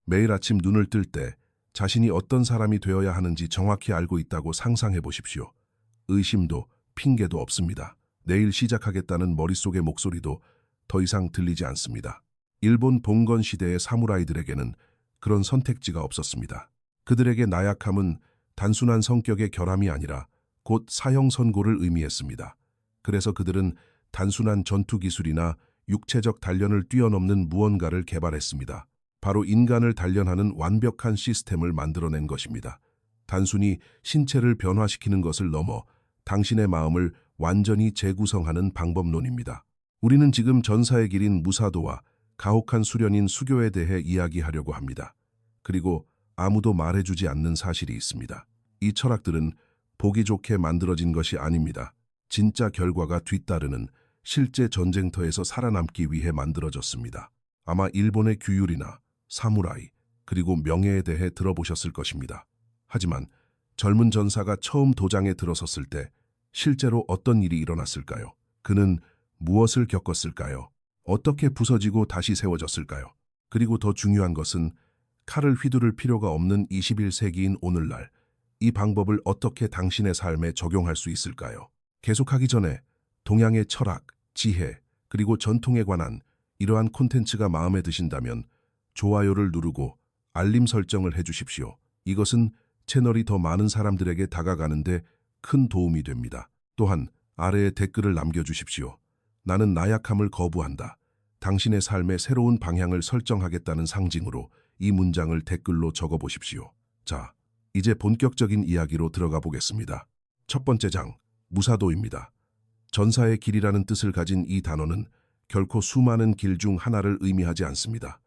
매일 아침 눈을 뜰 때 자신이 어떤 사람이 되어야 하는지 정확히 알고 있다고 상상해 보십시오. 의심도 핑계도 없습니다. 내일 시작하겠다는 머릿속의 목소리도 더 이상 들리지 않습니다. 일본 봉건 시대의 사무라이들에게는 그런 선택지가 없었습니다. 그들에게 나약함은 단순한 성격의 결함이 아니라 곧 사형 선고를 의미했습니다. 그래서 그들은 단순한 전투 기술이나 육체적 단련을 뛰어넘는 무언가를 개발했습니다. 바로 인간을 단련하는 완벽한 시스템을 만들어낸 것입니다. 단순히 신체를 변화시키는 것을 넘어 당신의 마음을 완전히 재구성하는 방법론입니다. 우리는 지금 전사의 길인 무사도와 가혹한 수련인 수교에 대해 이야기하려고 합니다. 그리고 아무도 말해주지 않는 사실이 있습니다. 이 철학들은 보기 좋게 만들어진 것이 아닙니다. 진짜 결과가 뒤따르는 실제 전쟁터에서 살아남기 위해 만들어졌습니다. 아마 일본의 규율이나 사무라이, 그리고 명예에 대해 들어보셨을 것입니다. 하지만 젊은 전사가 처음 도장에 들어섰을 때 실제로 어떤 일이 일어났을까요? 그는 무엇을 겪었을까요? 어떻게 부서지고 다시 세워졌을까요? 그리고 더 중요한 것은 칼을 휘두를 필요가 없는 21세기인 오늘날 이 방법을 어떻게 당신의 삶에 적용할 수 있을까요? 계속하기 전에 동양의 철학, 지혜, 그리고 전통에 관한 이러한 콘텐츠가 마음에 드신다면 좋아요를 누르고 알림 설정을 해주십시오. 이것은 채널이 더 많은 사람들에게 다가가는데 큰 도움이 됩니다. 또한 아래에 댓글을 남겨주십시오. 나는 나약함을 거부한다. 당신의 삶의 새로운 방향을 설정하겠다는 상징으로 이 문장을 댓글로 적어보십시오. 자, 이제 본격적인 이야기로 들어가 보겠습니다. 첫 번째 장, 무사도입니다. 전사의 길이라는 뜻을 가진 이 단어는 결코 수많은 길 중 하나를 의미하지 않습니다.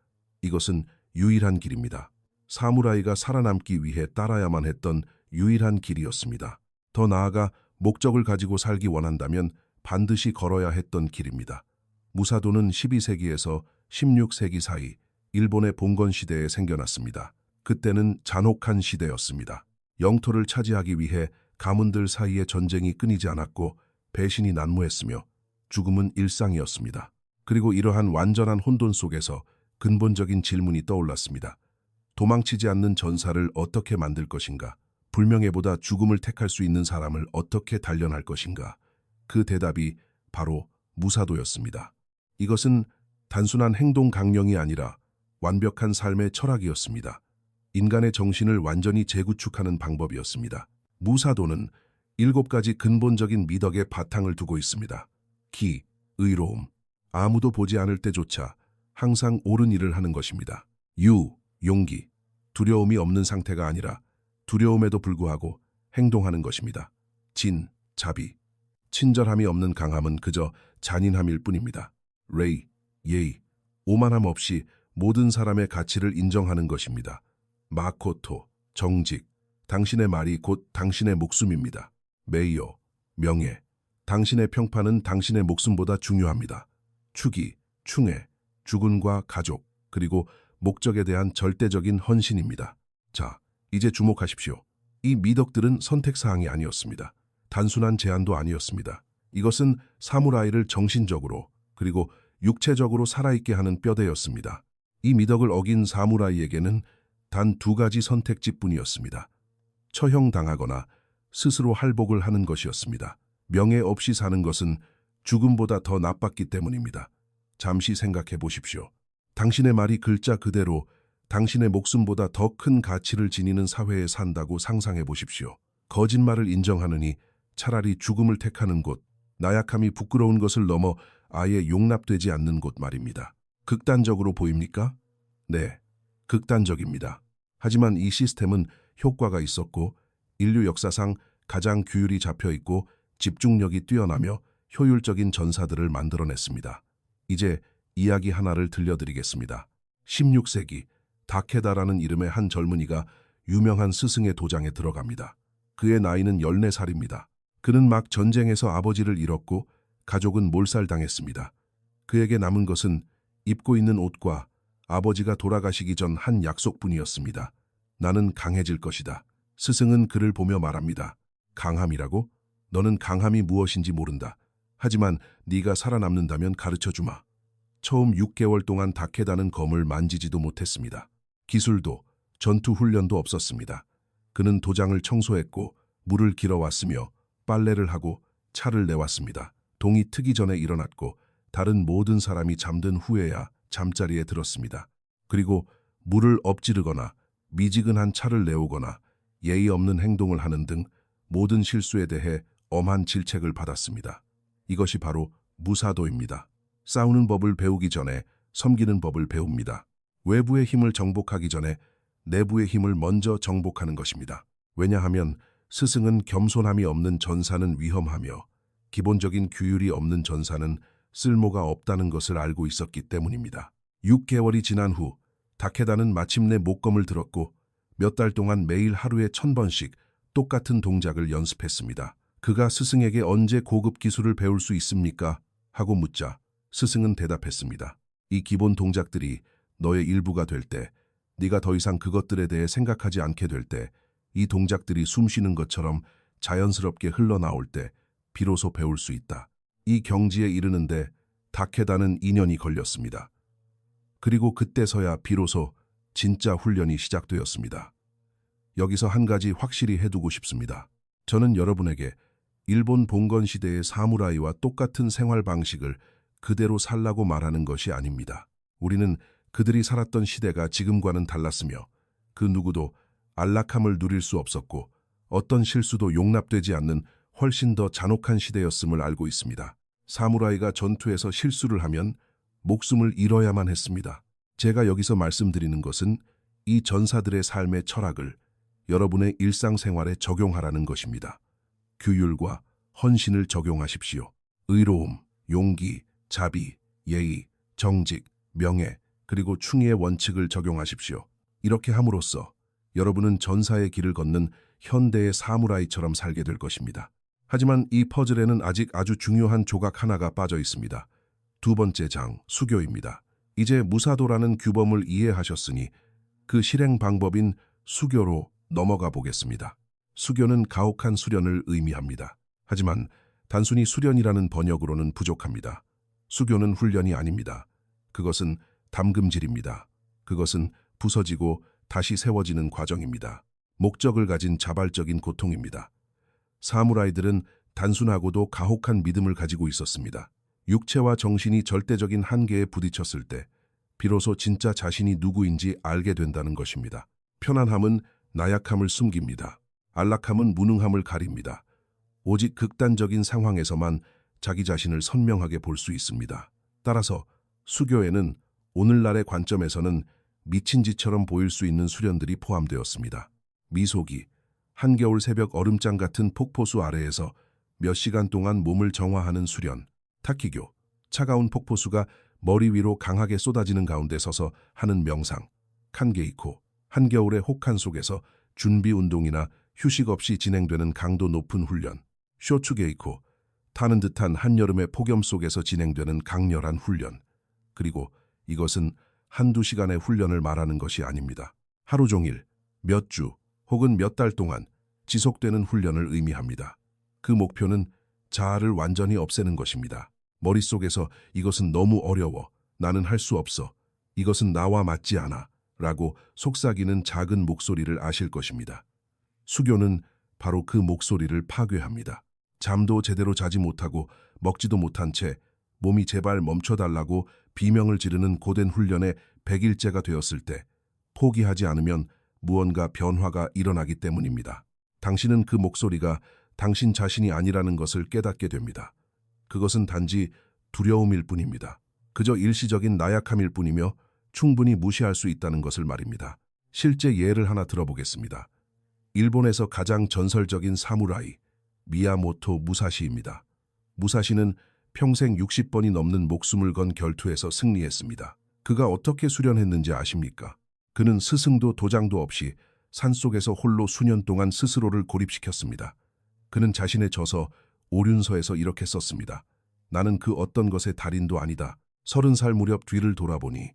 이것은 유일한 길입니다. 사무라이가 살아남기 위해 따라야만 했던 유일한 길이었습니다. 더 나아가 목적을 가지고 살기 원한다면 반드시 걸어야 했던 길입니다. 무사도는 12세기에서 16세기 사이 일본의 봉건 시대에 생겨났습니다. 그때는 잔혹한 시대였습니다. 영토를 차지하기 위해 가문들 사이의 전쟁이 끊이지 않았고 배신이 난무했으며 죽음은 일상이었습니다. 그리고 이러한 완전한 혼돈 속에서 근본적인 질문이 떠올랐습니다. 도망치지 않는 전사를 어떻게 만들 것인가? 불명예보다 죽음을 택할 수 있는 사람을 어떻게 단련할 것인가? 그 대답이 바로 무사도였습니다. 이것은 단순한 행동 강령이 아니라 완벽한 삶의 철학이었습니다. 인간의 정신을 완전히 재구축하는 방법이었습니다. 무사도는 7가지 근본적인 미덕의 바탕을 두고 있습니다. 기, 의로움, 아무도 보지 않을 때조차 항상 옳은 일을 하는 것입니다. 유, 용기, 두려움이 없는 상태가 아니라 두려움에도 불구하고 행동하는 것입니다. 진, 자비, 친절함이 없는 강함은 그저 잔인함일 뿐입니다. 레이, 예의, 오만함 없이 모든 사람의 가치를 인정하는 것입니다. 마코토, 정직, 당신의 말이 곧 당신의 목숨입니다. 메이요, 명예, 당신의 평판은 당신의 목숨보다 중요합니다. 추기, 충애, 주군과 가족, 그리고 목적에 대한 절대적인 헌신입니다. 자, 이제 주목하십시오. 이 미덕들은 선택사항이 아니었습니다. 단순한 제안도 아니었습니다. 이것은 사무라이를 정신적으로 그리고 육체적으로 살아있게 하는 뼈대였습니다. 이 미덕을 어긴 사무라이에게는 단 2가지 선택지뿐이었습니다. 처형당하거나 스스로 할복을 하는 것이었습니다. 명예 없이 사는 것은 죽음보다 더 나빴기 때문입니다. 잠시 생각해 보십시오. 당신의 말이 글자 그대로 당신의 목숨보다 더 큰 가치를 지니는 사회에 산다고 상상해 보십시오. 거짓말을 인정하느니 차라리 죽음을 택하는 곳, 나약함이 부끄러운 것을 넘어 아예 용납되지 않는 곳 말입니다. 극단적으로 보입니까? 네, 극단적입니다. 하지만 이 시스템은 효과가 있었고 인류 역사상 가장 규율이 잡혀있고 집중력이 뛰어나며 효율적인 전사들을 만들어냈습니다. 이제 이야기 하나를 들려드리겠습니다. 16세기 다케다라는 이름의 한 젊은이가 유명한 스승의 도장에 들어갑니다. 그의 나이는 14살입니다. 그는 막 전쟁에서 아버지를 잃었고 가족은 몰살당했습니다. 그에게 남은 것은 입고 있는 옷과 아버지가 돌아가시기 전 한 약속뿐이었습니다. 나는 강해질 것이다. 스승은 그를 보며 말합니다. 강함이라고? 너는 강함이 무엇인지 모른다. 하지만 네가 살아남는다면 가르쳐주마. 처음 6개월 동안 다케다는 검을 만지지도 못했습니다. 기술도 전투 훈련도 없었습니다. 그는 도장을 청소했고 물을 길어왔으며 빨래를 하고 차를 내왔습니다. 동이 트기 전에 일어났고 다른 모든 사람이 잠든 후에야 잠자리에 들었습니다. 그리고 물을 엎지르거나 미지근한 차를 내오거나 예의 없는 행동을 하는 등 모든 실수에 대해 엄한 질책을 받았습니다. 이것이 바로 무사도입니다. 싸우는 법을 배우기 전에 섬기는 법을 배웁니다. 외부의 힘을 정복하기 전에 내부의 힘을 먼저 정복하는 것입니다. 왜냐하면 스승은 겸손함이 없는 전사는 위험하며 기본적인 규율이 없는 전사는 쓸모가 없다는 것을 알고 있었기 때문입니다. 6개월이 지난 후 다케다는 마침내 목검을 들었고 몇 달 동안 매일 하루에 1000번씩 똑같은 동작을 연습했습니다. 그가 스승에게 언제 고급 기술을 배울 수 있습니까? 하고 묻자 스승은 대답했습니다. 이 기본 동작들이 너의 일부가 될 때, 네가 더 이상 그것들에 대해 생각하지 않게 될 때, 이 동작들이 숨쉬는 것처럼 자연스럽게 흘러나올 때 비로소 배울 수 있다. 이 경지에 이르는데 다케다는 2년이 걸렸습니다. 그리고 그때서야 비로소 진짜 훈련이 시작되었습니다. 여기서 한 가지 확실히 해두고 싶습니다. 저는 여러분에게 일본 봉건 시대의 사무라이와 똑같은 생활 방식을 그대로 살라고 말하는 것이 아닙니다. 우리는 그들이 살았던 시대가 지금과는 달랐으며 그 누구도 안락함을 누릴 수 없었고 어떤 실수도 용납되지 않는 훨씬 더 잔혹한 시대였음을 알고 있습니다. 사무라이가 전투에서 실수를 하면 목숨을 잃어야만 했습니다. 제가 여기서 말씀드리는 것은 이 전사들의 삶의 철학을 여러분의 일상생활에 적용하라는 것입니다. 규율과 헌신을 적용하십시오. 의로움, 용기, 자비, 예의, 정직, 명예, 그리고 충의의 원칙을 적용하십시오. 이렇게 함으로써 여러분은 전사의 길을 걷는 현대의 사무라이처럼 살게 될 것입니다. 하지만 이 퍼즐에는 아직 아주 중요한 조각 하나가 빠져 있습니다. 두 번째 장, 수교입니다. 이제 무사도라는 규범을 이해하셨으니 그 실행 방법인 수교로 넘어가 보겠습니다. 수교는 가혹한 수련을 의미합니다. 하지만 단순히 수련이라는 번역으로는 부족합니다. 수교는 훈련이 아닙니다. 그것은 담금질입니다. 그것은 부서지고 다시 세워지는 과정입니다. 목적을 가진 자발적인 고통입니다. 사무라이들은 단순하고도 가혹한 믿음을 가지고 있었습니다. 육체와 정신이 절대적인 한계에 부딪혔을 때 비로소 진짜 자신이 누구인지 알게 된다는 것입니다. 편안함은 나약함을 숨깁니다. 안락함은 무능함을 가립니다. 오직 극단적인 상황에서만 자기 자신을 선명하게 볼 수 있습니다. 따라서 수교에는 오늘날의 관점에서는 미친 짓처럼 보일 수 있는 수련들이 포함되었습니다. 미소기, 한겨울 새벽 얼음장 같은 폭포수 아래에서 몇 시간 동안 몸을 정화하는 수련, 타키교, 차가운 폭포수가 머리 위로 강하게 쏟아지는 가운데 서서 하는 명상, 칸게이코, 한겨울의 혹한 속에서 준비 운동이나 휴식 없이 진행되는 강도 높은 훈련, 쇼츠게이코, 타는 듯한 한여름의 폭염 속에서 진행되는 강렬한 훈련, 그리고 이것은 한두 시간의 훈련을 말하는 것이 아닙니다. 하루 종일, 몇 주, 혹은 몇 달 동안 지속되는 훈련을 의미합니다. 그 목표는 자아를 완전히 없애는 것입니다. 머릿속에서 이것은 너무 어려워, 나는 할 수 없어, 이것은 나와 맞지 않아 라고 속삭이는 작은 목소리를 아실 것입니다. 수교는 바로 그 목소리를 파괴합니다. 잠도 제대로 자지 못하고 먹지도 못한 채 몸이 제발 멈춰달라고 비명을 지르는 고된 훈련에 100일째가 되었을 때 포기하지 않으면 무언가 변화가 일어나기 때문입니다. 당신은 그 목소리가 당신 자신이 아니라는 것을 깨닫게 됩니다. 그것은 단지 두려움일 뿐입니다. 그저 일시적인 나약함일 뿐이며 충분히 무시할 수 있다는 것을 말입니다. 실제 예를 하나 들어보겠습니다. 일본에서 가장 전설적인 사무라이, 미야모토 무사시입니다. 무사시는 평생 60번이 넘는 목숨을 건 결투에서 승리했습니다. 그가 어떻게 수련했는지 아십니까? 그는 스승도 도장도 없이 산속에서 홀로 수년 동안 스스로를 고립시켰습니다. 그는 자신의 저서 오륜서에서 이렇게 썼습니다. 나는 그 어떤 것의 달인도 아니다. 30살 무렵 뒤를 돌아보니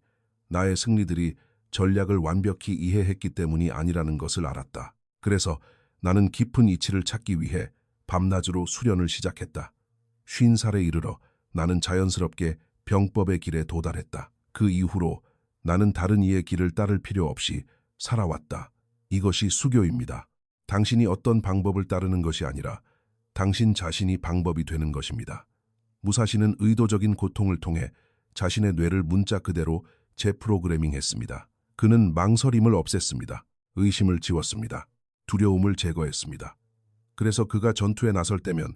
나의 승리들이 전략을 완벽히 이해했기 때문이 아니라는 것을 알았다. 그래서 나는 깊은 이치를 찾기 위해 밤낮으로 수련을 시작했다. 50살에 이르러 나는 자연스럽게 병법의 길에 도달했다. 그 이후로 나는 다른 이의 길을 따를 필요 없이 살아왔다. 이것이 수교입니다. 당신이 어떤 방법을 따르는 것이 아니라 당신 자신이 방법이 되는 것입니다. 무사시는 의도적인 고통을 통해 자신의 뇌를 문자 그대로 재프로그래밍했습니다. 그는 망설임을 없앴습니다. 의심을 지웠습니다. 두려움을 제거했습니다. 그래서 그가 전투에 나설 때면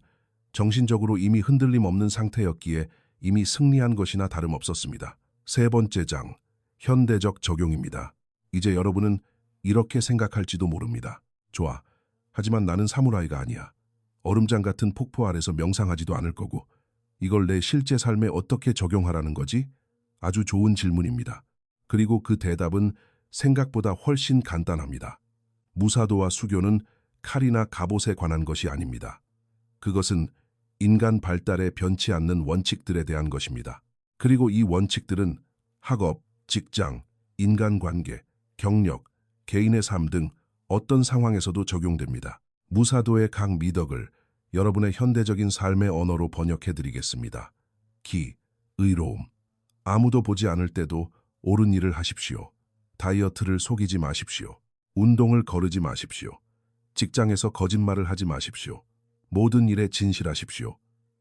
정신적으로 이미 흔들림 없는 상태였기에 이미 승리한 것이나 다름없었습니다. 세 번째 장, 현대적 적용입니다. 이제 여러분은 이렇게 생각할지도 모릅니다. 좋아. 하지만 나는 사무라이가 아니야. 얼음장 같은 폭포 아래서 명상하지도 않을 거고 이걸 내 실제 삶에 어떻게 적용하라는 거지? 아주 좋은 질문입니다. 그리고 그 대답은 생각보다 훨씬 간단합니다. 무사도와 수교는 칼이나 갑옷에 관한 것이 아닙니다. 그것은 인간 발달에 변치 않는 원칙들에 대한 것입니다. 그리고 이 원칙들은 학업, 직장, 인간관계, 경력, 개인의 삶 등 어떤 상황에서도 적용됩니다. 무사도의 각 미덕을 여러분의 현대적인 삶의 언어로 번역해드리겠습니다. 기, 의로움. 아무도 보지 않을 때도 옳은 일을 하십시오. 다이어트를 속이지 마십시오. 운동을 거르지 마십시오. 직장에서 거짓말을 하지 마십시오. 모든 일에 진실하십시오.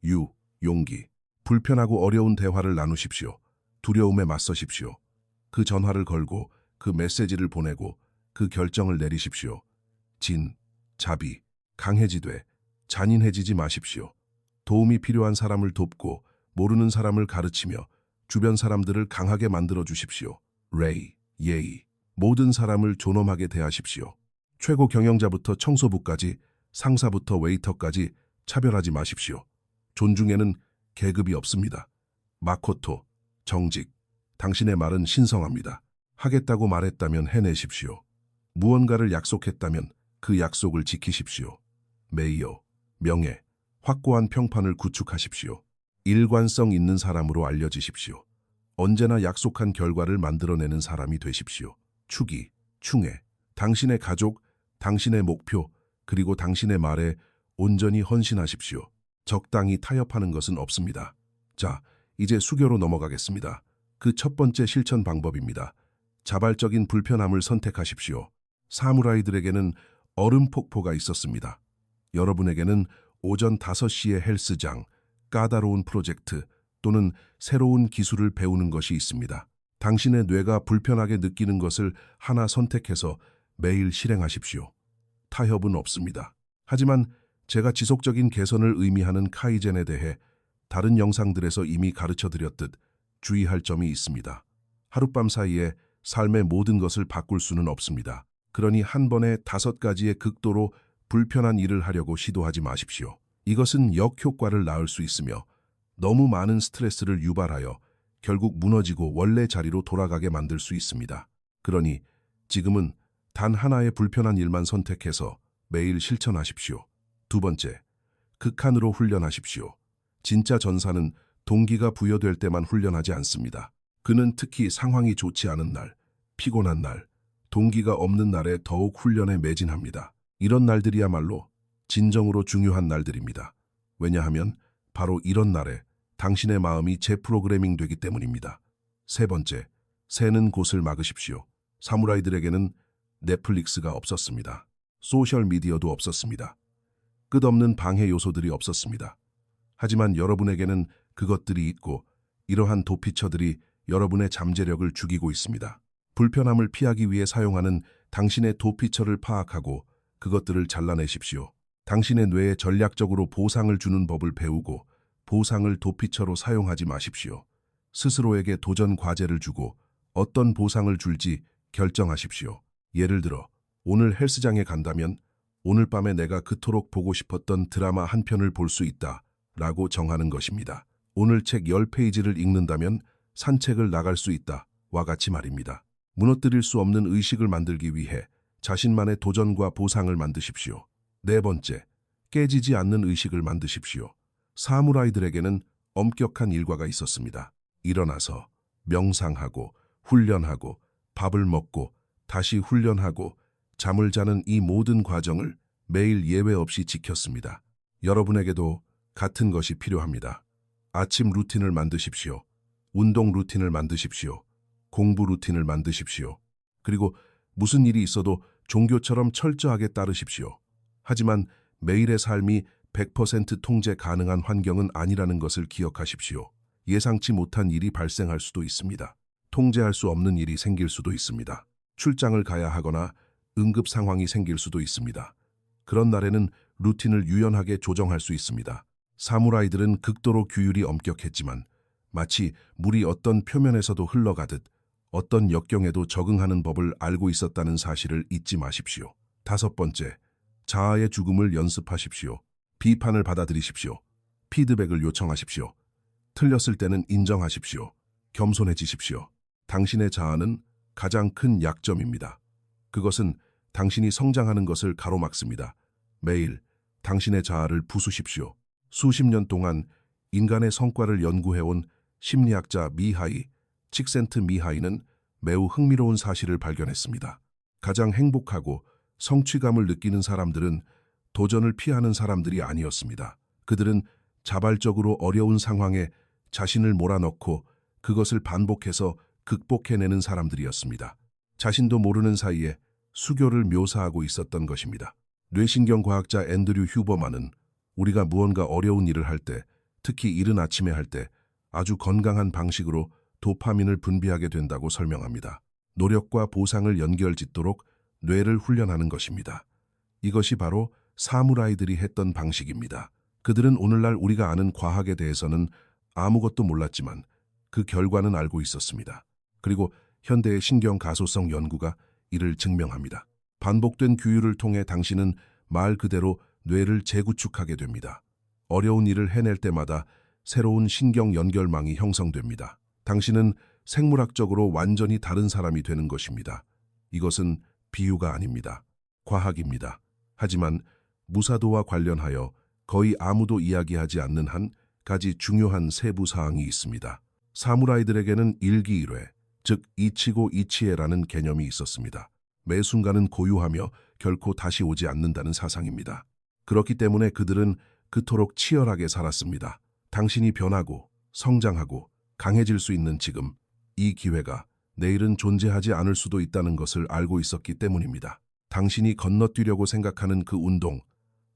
유, 용기. 불편하고 어려운 대화를 나누십시오. 두려움에 맞서십시오. 그 전화를 걸고 그 메시지를 보내고 그 결정을 내리십시오. 진, 자비. 강해지되 잔인해지지 마십시오. 도움이 필요한 사람을 돕고 모르는 사람을 가르치며 주변 사람들을 강하게 만들어 주십시오. 레이, 예의. 모든 사람을 존엄하게 대하십시오. 최고 경영자부터 청소부까지 상사부터 웨이터까지 차별하지 마십시오. 존중에는 계급이 없습니다. 마코토, 정직. 당신의 말은 신성합니다. 하겠다고 말했다면 해내십시오. 무언가를 약속했다면 그 약속을 지키십시오. 메이어, 명예, 확고한 평판을 구축하십시오. 일관성 있는 사람으로 알려지십시오. 언제나 약속한 결과를 만들어내는 사람이 되십시오. 추기, 충애. 당신의 가족, 당신의 목표, 그리고 당신의 말에 온전히 헌신하십시오. 적당히 타협하는 것은 없습니다. 자, 이제 수교로 넘어가겠습니다. 그 첫 번째 실천 방법입니다. 자발적인 불편함을 선택하십시오. 사무라이들에게는 얼음 폭포가 있었습니다. 여러분에게는 오전 5시에 헬스장, 까다로운 프로젝트 또는 새로운 기술을 배우는 것이 있습니다. 당신의 뇌가 불편하게 느끼는 것을 하나 선택해서 매일 실행하십시오. 타협은 없습니다. 하지만 제가 지속적인 개선을 의미하는 카이젠에 대해 다른 영상들에서 이미 가르쳐드렸듯 주의할 점이 있습니다. 하룻밤 사이에 삶의 모든 것을 바꿀 수는 없습니다. 그러니 한 번에 5가지의 극도로 불편한 일을 하려고 시도하지 마십시오. 이것은 역효과를 낳을 수 있으며 너무 많은 스트레스를 유발하여 결국 무너지고 원래 자리로 돌아가게 만들 수 있습니다. 그러니 지금은 단 하나의 불편한 일만 선택해서 매일 실천하십시오. 두 번째, 극한으로 훈련하십시오. 진짜 전사는 동기가 부여될 때만 훈련하지 않습니다. 그는 특히 상황이 좋지 않은 날, 피곤한 날, 동기가 없는 날에 더욱 훈련에 매진합니다. 이런 날들이야말로 진정으로 중요한 날들입니다. 왜냐하면 바로 이런 날에 당신의 마음이 재프로그래밍 되기 때문입니다. 세 번째, 새는 곳을 막으십시오. 사무라이들에게는 넷플릭스가 없었습니다. 소셜미디어도 없었습니다. 끝없는 방해 요소들이 없었습니다. 하지만 여러분에게는 그것들이 있고 이러한 도피처들이 여러분의 잠재력을 죽이고 있습니다. 불편함을 피하기 위해 사용하는 당신의 도피처를 파악하고 그것들을 잘라내십시오. 당신의 뇌에 전략적으로 보상을 주는 법을 배우고 보상을 도피처로 사용하지 마십시오. 스스로에게 도전 과제를 주고 어떤 보상을 줄지 결정하십시오. 예를 들어 오늘 헬스장에 간다면 오늘 밤에 내가 그토록 보고 싶었던 드라마 한 편을 볼 수 있다 라고 정하는 것입니다. 오늘 책 10페이지를 읽는다면 산책을 나갈 수 있다 와 같이 말입니다. 무너뜨릴 수 없는 의식을 만들기 위해 자신만의 도전과 보상을 만드십시오. 네 번째, 깨지지 않는 의식을 만드십시오. 사무라이들에게는 엄격한 일과가 있었습니다. 일어나서 명상하고 훈련하고 밥을 먹고 다시 훈련하고 잠을 자는 이 모든 과정을 매일 예외 없이 지켰습니다. 여러분에게도 같은 것이 필요합니다. 아침 루틴을 만드십시오. 운동 루틴을 만드십시오. 공부 루틴을 만드십시오. 그리고 무슨 일이 있어도 종교처럼 철저하게 따르십시오. 하지만 매일의 삶이 100% 통제 가능한 환경은 아니라는 것을 기억하십시오. 예상치 못한 일이 발생할 수도 있습니다. 통제할 수 없는 일이 생길 수도 있습니다. 출장을 가야 하거나 응급 상황이 생길 수도 있습니다. 그런 날에는 루틴을 유연하게 조정할 수 있습니다. 사무라이들은 극도로 규율이 엄격했지만 마치 물이 어떤 표면에서도 흘러가듯 어떤 역경에도 적응하는 법을 알고 있었다는 사실을 잊지 마십시오. 5번째, 자아의 죽음을 연습하십시오. 비판을 받아들이십시오. 피드백을 요청하십시오. 틀렸을 때는 인정하십시오. 겸손해지십시오. 당신의 자아는 가장 큰 약점입니다. 그것은 당신이 성장하는 것을 가로막습니다. 매일 당신의 자아를 부수십시오. 수십 년 동안 인간의 성과를 연구해온 심리학자 미하이, 칙센트미하이는 매우 흥미로운 사실을 발견했습니다. 가장 행복하고 성취감을 느끼는 사람들은 도전을 피하는 사람들이 아니었습니다. 그들은 자발적으로 어려운 상황에 자신을 몰아넣고 그것을 반복해서 극복해내는 사람들이었습니다. 자신도 모르는 사이에 수교를 묘사하고 있었던 것입니다. 뇌신경 과학자 앤드류 휴버만은 우리가 무언가 어려운 일을 할 때, 특히 이른 아침에 할 때 아주 건강한 방식으로 도파민을 분비하게 된다고 설명합니다. 노력과 보상을 연결짓도록 뇌를 훈련하는 것입니다. 이것이 바로 사무라이들이 했던 방식입니다. 그들은 오늘날 우리가 아는 과학에 대해서는 아무것도 몰랐지만 그 결과는 알고 있었습니다. 그리고 현대의 신경가소성 연구가 이를 증명합니다. 반복된 규율을 통해 당신은 말 그대로 뇌를 재구축하게 됩니다. 어려운 일을 해낼 때마다 새로운 신경 연결망이 형성됩니다. 당신은 생물학적으로 완전히 다른 사람이 되는 것입니다. 이것은 비유가 아닙니다. 과학입니다. 하지만 무사도와 관련하여 거의 아무도 이야기하지 않는 한 가지 중요한 세부 사항이 있습니다. 사무라이들에게는 일기일회, 즉 이치고 이치에라는 개념이 있었습니다. 매 순간은 고유하며 결코 다시 오지 않는다는 사상입니다. 그렇기 때문에 그들은 그토록 치열하게 살았습니다. 당신이 변하고 성장하고 강해질 수 있는 지금, 이 기회가 내일은 존재하지 않을 수도 있다는 것을 알고 있었기 때문입니다. 당신이 건너뛰려고 생각하는 그 운동,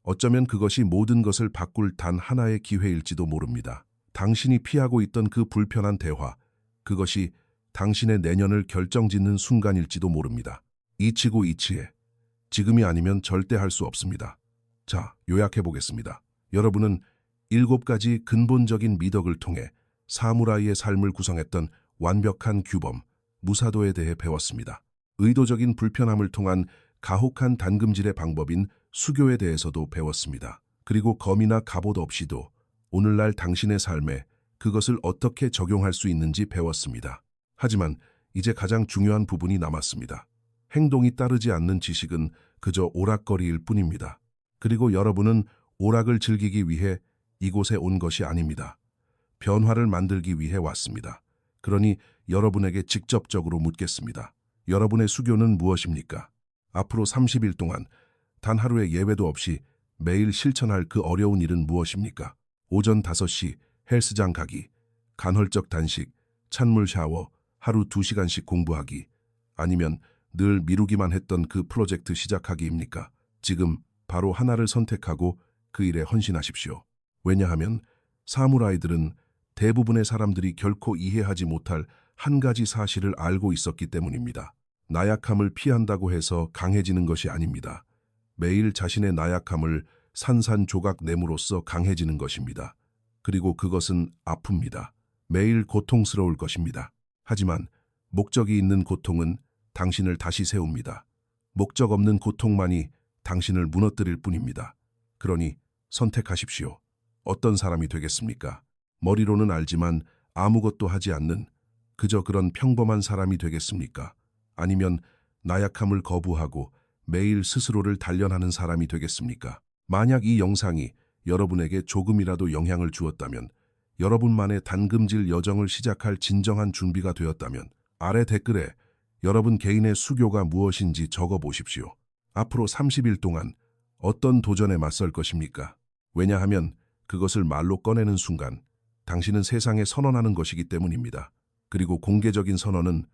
어쩌면 그것이 모든 것을 바꿀 단 하나의 기회일지도 모릅니다. 당신이 피하고 있던 그 불편한 대화, 그것이 당신의 내년을 결정짓는 순간일지도 모릅니다. 이치고 이치에, 지금이 아니면 절대 할 수 없습니다. 자, 요약해보겠습니다. 여러분은 7가지 근본적인 미덕을 통해 사무라이의 삶을 구성했던 완벽한 규범, 무사도에 대해 배웠습니다. 의도적인 불편함을 통한 가혹한 단금질의 방법인 수교에 대해서도 배웠습니다. 그리고 검이나 갑옷 없이도 오늘날 당신의 삶에 그것을 어떻게 적용할 수 있는지 배웠습니다. 하지만 이제 가장 중요한 부분이 남았습니다. 행동이 따르지 않는 지식은 그저 오락거리일 뿐입니다. 그리고 여러분은 오락을 즐기기 위해 이곳에 온 것이 아닙니다. 변화를 만들기 위해 왔습니다. 그러니 여러분에게 직접적으로 묻겠습니다. 여러분의 수교는 무엇입니까? 앞으로 30일 동안 단 하루의 예외도 없이 매일 실천할 그 어려운 일은 무엇입니까? 오전 5시 헬스장 가기, 간헐적 단식, 찬물 샤워, 하루 2시간씩 공부하기, 아니면 늘 미루기만 했던 그 프로젝트 시작하기입니까? 지금 바로 하나를 선택하고 그 일에 헌신하십시오. 왜냐하면 사무라이들은 대부분의 사람들이 결코 이해하지 못할 한 가지 사실을 알고 있었기 때문입니다. 나약함을 피한다고 해서 강해지는 것이 아닙니다. 매일 자신의 나약함을 산산조각 내므로써 강해지는 것입니다. 그리고 그것은 아픕니다. 매일 고통스러울 것입니다. 하지만 목적이 있는 고통은 당신을 다시 세웁니다. 목적 없는 고통만이 당신을 무너뜨릴 뿐입니다. 그러니 선택하십시오. 어떤 사람이 되겠습니까? 머리로는 알지만 아무것도 하지 않는 그저 그런 평범한 사람이 되겠습니까? 아니면 나약함을 거부하고 매일 스스로를 단련하는 사람이 되겠습니까? 만약 이 영상이 여러분에게 조금이라도 영향을 주었다면, 여러분만의 단금질 여정을 시작할 진정한 준비가 되었다면 아래 댓글에 여러분 개인의 수교가 무엇인지 적어보십시오. 앞으로 30일 동안 어떤 도전에 맞설 것입니까? 왜냐하면 그것을 말로 꺼내는 순간 당신은 세상에 선언하는 것이기 때문입니다. 그리고 공개적인 선언은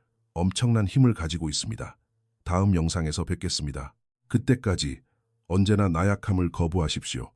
엄청난 힘을 가지고 있습니다. 다음 영상에서 뵙겠습니다. 그때까지 언제나 나약함을 거부하십시오.